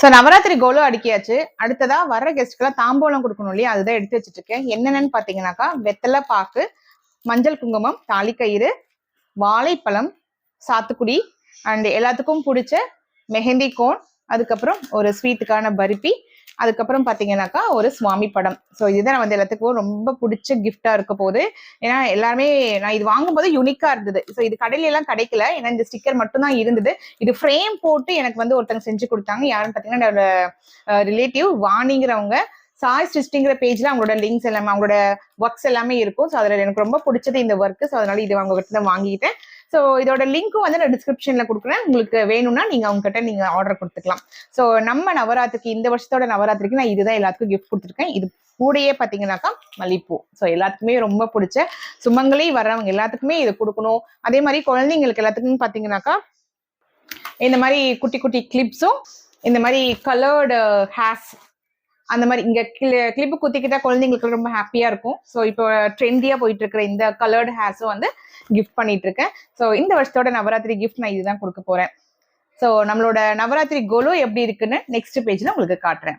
So Navaratri கோலம் அடுக்கியாச்சு. அடுத்ததா வர்ற கெஸ்ட்க்குலாம் தாம்பூலம் கொடுக்கணும் இல்லையா, அதுதான் எடுத்து வச்சுட்டு இருக்கேன். என்னென்னு பாத்தீங்கன்னாக்கா, வெத்தலை பாக்கு, மஞ்சள் குங்குமம், தாலிக்கயிறு, வாழைப்பழம், சாத்துக்குடி அண்ட் எல்லாத்துக்கும் பிடிச்ச மெஹந்தி கோன், அதுக்கப்புறம் ஒரு ஸ்வீட்டுக்கான பருப்பி, அதுக்கப்புறம் பாத்தீங்கன்னாக்கா ஒரு சுவாமி படம். ஸோ இதுதான் வந்து எல்லாத்துக்கும் ரொம்ப பிடிச்ச கிஃப்டா இருக்க போகுது. ஏன்னா எல்லாருமே நான் இது வாங்கும்போது யூனிக்கா இருந்தது. ஸோ இது கடையில எல்லாம் கிடைக்கல, ஏன்னா இந்த ஸ்டிக்கர் மட்டும் தான் இருந்தது. இது ஃப்ரேம் போட்டு எனக்கு வந்து ஒருத்தங்க செஞ்சு கொடுத்தாங்க. யாருன்னு பாத்தீங்கன்னா என்னோட ரிலேட்டிவ் வாணிங்கிறவங்க. சாய் சிருஷ்டிங்கிற பேஜ்ல அவங்களோட லிங்க்ஸ் எல்லாமே, அவங்களோட ஒர்க்ஸ் எல்லாமே இருக்கும். ஸோ அதுல எனக்கு ரொம்ப பிடிச்சது இந்த ஒர்க். ஸோ அதனால இது அவங்க கிட்ட தான் வாங்கிட்டேன். ஸோ இதோட லிங்க்கும் வந்து நான் டிஸ்கிரிப்ஷன்ல கொடுக்குறேன். உங்களுக்கு வேணும்னா நீங்க அவங்க கிட்ட நீங்க ஆர்டர் கொடுத்துக்கலாம். ஸோ நம்ம நவராத்திரிக்கு, இந்த வருஷத்தோட நவராத்திரிக்கு நான் இதுதான் எல்லாத்துக்கும் கிஃப்ட் கொடுத்துருக்கேன். இது கூடயே பாத்தீங்கன்னாக்கா மல்லிப்பூ. ஸோ எல்லாத்துக்குமே ரொம்ப பிடிச்ச சுமங்கலி வர்றவங்க எல்லாத்துக்குமே இது கொடுக்கணும். அதே மாதிரி குழந்தைங்களுக்கு எல்லாத்துக்கும் பாத்தீங்கன்னாக்கா இந்த மாதிரி குட்டி குட்டி கிளிப்ஸும், இந்த மாதிரி கலர்டு ஹேர்ஸ், அந்த மாதிரி இங்க கிளிப்பு குத்திக்கிட்டா குழந்தைங்களுக்கு ரொம்ப ஹாப்பியா இருக்கும். ஸோ இப்போ ட்ரெண்டியா போயிட்டு இருக்கிற இந்த கலர்டு ஹேர்ஸும் வந்து கிஃப்ட் பண்ணிட்டு இருக்கேன். ஸோ இந்த வருஷத்தோட நவராத்திரி கிஃப்ட் நான் இதுதான் கொடுக்க போறேன். ஸோ நம்மளோட நவராத்திரி கோலோ எப்படி இருக்குன்னு நெக்ஸ்ட் பேஜ்ல உங்களுக்கு காட்டுறேன்.